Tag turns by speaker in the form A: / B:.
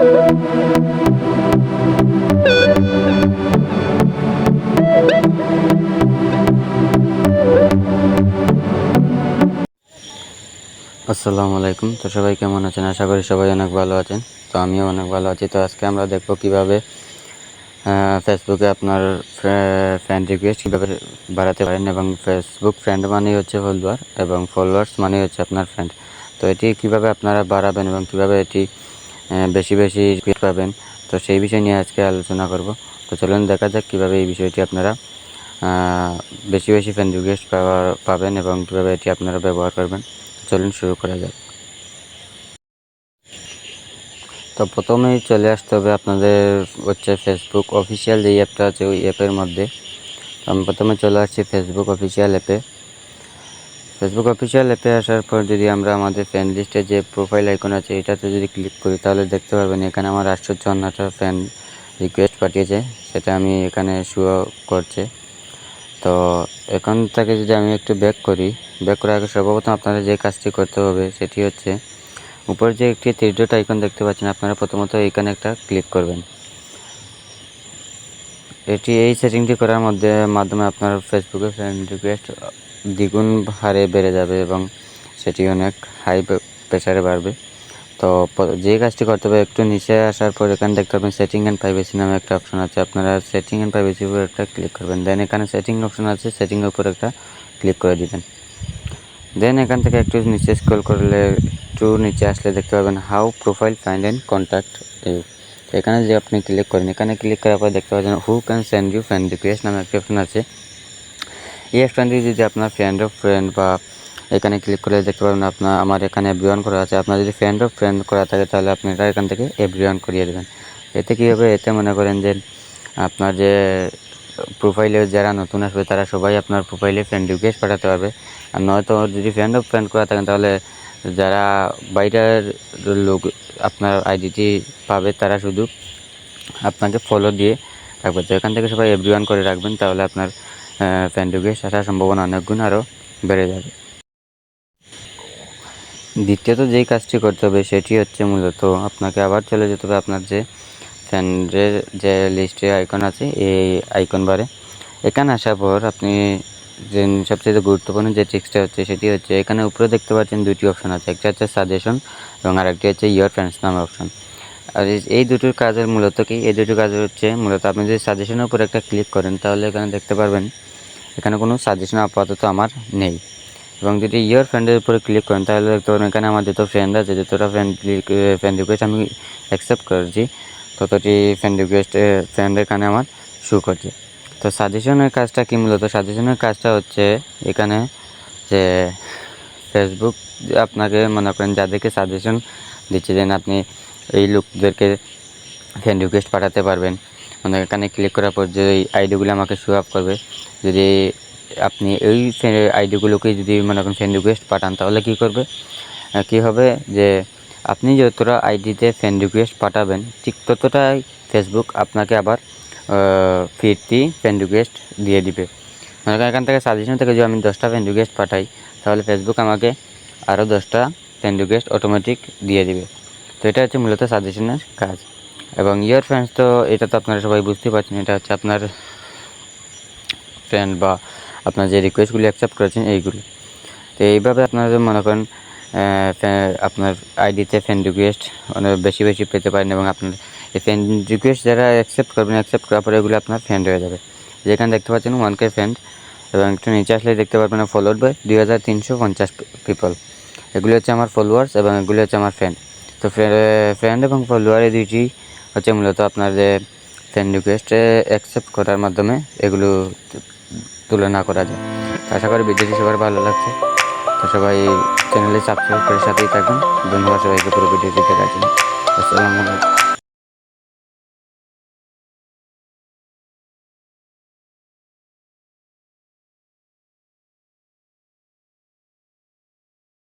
A: আসসালামু আলাইকুম। তো সবাই কেমন আছেন? আশা করি সবাই অনেক ভালো আছেন। তো আমিও অনেক ভালো আছি। তো আজকে আমরা দেখব কিভাবে ফেসবুকে আপনার ফ্রেন্ড রিকোয়েস্ট কীভাবে বাড়াতে পারেন। এবং ফেসবুক ফ্রেন্ড মানেই হচ্ছে ফলোয়ার এবং ফলোয়ার্স মানেই হচ্ছে আপনার ফ্রেন্ড। তো এটি কিভাবে আপনারা বাড়াবেন এবং কিভাবে এটি বেশি বেশি রিকোয়েস্ট পাবেন, তো সেই বিষয় নিয়ে আজকে আলোচনা করব। তো চলুন দেখা যাক কীভাবে এই বিষয়টি আপনারা বেশি বেশি ফ্রেন্ড রিকোয়েস্ট পাবেন এবং কীভাবে এটি আপনারা ব্যবহার করবেন। চলুন শুরু করা যাক। তো প্রথমেই চলে আসতে হবে আপনাদের হচ্ছে ফেসবুক অফিসিয়াল যে অ্যাপটা আছে ওই অ্যাপের মধ্যে। আমি প্রথমে চলে আসছি ফেসবুক অফিসিয়াল অ্যাপে। ফেসবুক অফিসিয়াল অ্যাপে আসার পর যদি আমরা আমাদের ফ্রেন্ড লিস্টে যে প্রোফাইল আইকন আছে এটাতে যদি ক্লিক করি, তাহলে দেখতে পারবেন এখানে আমার 854টা ফ্রেন্ড রিকোয়েস্ট পাঠিয়েছে, সেটা আমি এখানে শো করছে। তো এখান থেকে যদি আমি একটু ব্যাক করার আগে সর্বপ্রথম আপনারা যে কাজটি করতে হবে সেটি হচ্ছে উপরে যে একটি থ্রি ডট আইকন দেখতে পাচ্ছেন, আপনারা প্রথমত এইখানে একটা ক্লিক করবেন। এই সেটিংটি করার মাধ্যমে আপনার ফেসবুকে ফ্রেন্ড রিকোয়েস্ট দ্বিগুণ হারে বেড়ে যাবে এবং সেটি অনেক হাই প্রেসারে বাড়বে। তো যে কাজটি করতে হবে, একটু নিচে আসার পর এখানে দেখতে পাবেন সেটিং অ্যান্ড প্রাইভেসি নামে একটা অপশন আছে। আপনারা সেটিং অ্যান্ড প্রাইভেসির উপর একটা ক্লিক করবেন। দেন এখানে সেটিং অপশন আছে, সেটিংয়ের উপর একটা ক্লিক করে দিবেন। দেন এখান থেকে একটু নিচে স্ক্রল করলে একটু নিচে আসলে দেখতে পাবেন how profile find and contact you. এখানে যে আপনি ক্লিক করেন, এখানে ক্লিক করার পর দেখতে পাচ্ছেন who can send you friend request নামে একটা অপশন আছে। এই অপশনটি যদি আপনার ফ্রেন্ড বা এখানে ক্লিক করলে দেখতে পাবেন আমার এখানে এভরিওয়ান করা আছে। আপনার যদি ফ্রেন্ড করা থাকে তাহলে আপনি এটা এখান থেকে এভরিওয়ান করিয়ে দেবেন। এতে কী হবে, এতে মনে করেন যে আপনার যে প্রোফাইলে যারা নতুন আসবে তারা সবাই আপনার প্রোফাইলে ফ্রেন্ড রিকোয়েস্ট পাঠাতে পারবে। আর নয়তো যদি ফ্রেন্ড করা থাকেন তাহলে যারা বাইরের লোক আপনার আইডিটি পাবে তারা শুধু আপনাকে ফলো দিয়ে রাখবে। তো এখান থেকে সবাই এভরিওয়ান করে রাখবেন, তাহলে আপনার ফ্রেন্ড রিকোয়েস্ট আসার সম্ভাবনা অনেক গুণ আরও বেড়ে যাবে। দ্বিতীয়ত যেই কাজটি করতে হবে সেটি হচ্ছে মূলত আপনাকে আবার চলে যেতে হবে আপনার যে ফ্রেন্ডের যে লিস্টে আইকন আছে এই আইকন বারে। এখানে আসার পর আপনি যে সবচেয়ে গুরুত্বপূর্ণ যে ট্রিক্সটা হচ্ছে সেটি হচ্ছে এখানে উপরে দেখতে পাচ্ছেন দুটি অপশন আছে, একটা হচ্ছে সাজেশন এবং আরেকটি হচ্ছে ইয়োর ফ্রেন্ডস নামে অপশন। আর এই দুটোর কাজের মূলত কি, এই দুটো কাজ হচ্ছে মূলত আপনি যদি সাজেশনের উপর একটা ক্লিক করেন তাহলে এখানে দেখতে পারবেন এখানে কোনো সাজেশন আপাতত আমার নেই। এবং যদি ইয়োর ফ্রেন্ডের উপরে ক্লিক করেন তাহলে দেখতে পারেন এখানে আমার যত ফ্রেন্ড আছে, যতটা ফ্রেন্ড রিকোয়েস্ট আমি অ্যাকসেপ্ট করেছি ততটি ফ্রেন্ড এখানে আমার শো করছে। তো সাজেশনের কাজটা কি, মূলত সাজেশনের কাজটা হচ্ছে এখানে যে ফেসবুক আপনাকে মনে করেন যাদেরকে সাজেশন দিচ্ছে যে আপনি এই লোকদেরকে ফ্রেন্ড রিকোয়েস্ট পাঠাতে পারবেন, মানে এখানে ক্লিক করার পর যে এই আইডিগুলো আমাকে শো আপ করবে। যদি আপনি এই আইডিগুলোকে যদি মনে করেন ফ্রেন্ড রিকোয়েস্ট পাঠান তাহলে কী হবে যে আপনি যতটা আইডিতে ফ্রেন্ড রিকোয়েস্ট পাঠাবেন ঠিক ততটাই ফেসবুক আপনাকে আবার ফিরতি ফ্রেন্ড রিকোয়েস্ট দিয়ে দিবে। মনে করেন এখান থেকে সাজেশন থেকে যদি আমি 10টা ফ্রেন্ড রিকোয়েস্ট পাঠাই তাহলে ফেসবুক আমাকে আরও 10টা ফ্রেন্ড রিকোয়েস্ট অটোমেটিক দিয়ে দিবে। তো এটা হচ্ছে মূলত সাজেশনের কাজ। এবং ইয়োর ফ্রেন্ডস, তো এটা তো আপনারা সবাই বুঝতেই পারছেন, এটা হচ্ছে আপনার ফ্রেন্ড বা আপনার যে রিকোয়েস্টগুলি অ্যাকসেপ্ট করেছেন এইগুলি। তো এইভাবে আপনারা মনে করেন আপনার আইডিতে ফ্রেন্ড রিকোয়েস্ট অনেক বেশি বেশি পেতে পারেন এবং আপনার এই ফ্রেন্ড রিকোয়েস্ট যারা অ্যাকসেপ্ট করবেন, অ্যাকসেপ্ট করার পরে এগুলো আপনার ফ্রেন্ড হয়ে যাবে। যেখানে দেখতে পাচ্ছেন 1K ফ্রেন্ড এবং একটু নিচে আসলে দেখতে পারবেন ফলোড বাই 2350 পিপল। এগুলি হচ্ছে আমার ফলোয়ার্স এবং এগুলি হচ্ছে আমার ফ্রেন্ড। তো ফ্রেন্ড এবং ফলোয়ার এই দুইটি হচ্ছে মূলত আপনার যে ফ্রেন্ড রিকোয়েস্টে অ্যাকসেপ্ট করার মাধ্যমে এগুলো তুলনা করা যায়। আশা করি ভিডিওটি সবার ভালো লাগছে। তো সবাই চ্যানেলে সাবস্ক্রাইব করে সাথেই থাকুন। ধন্যবাদ সবাইকে পুরো ভিডিওটি দেখার জন্য। আসসালামু আলাইকুম।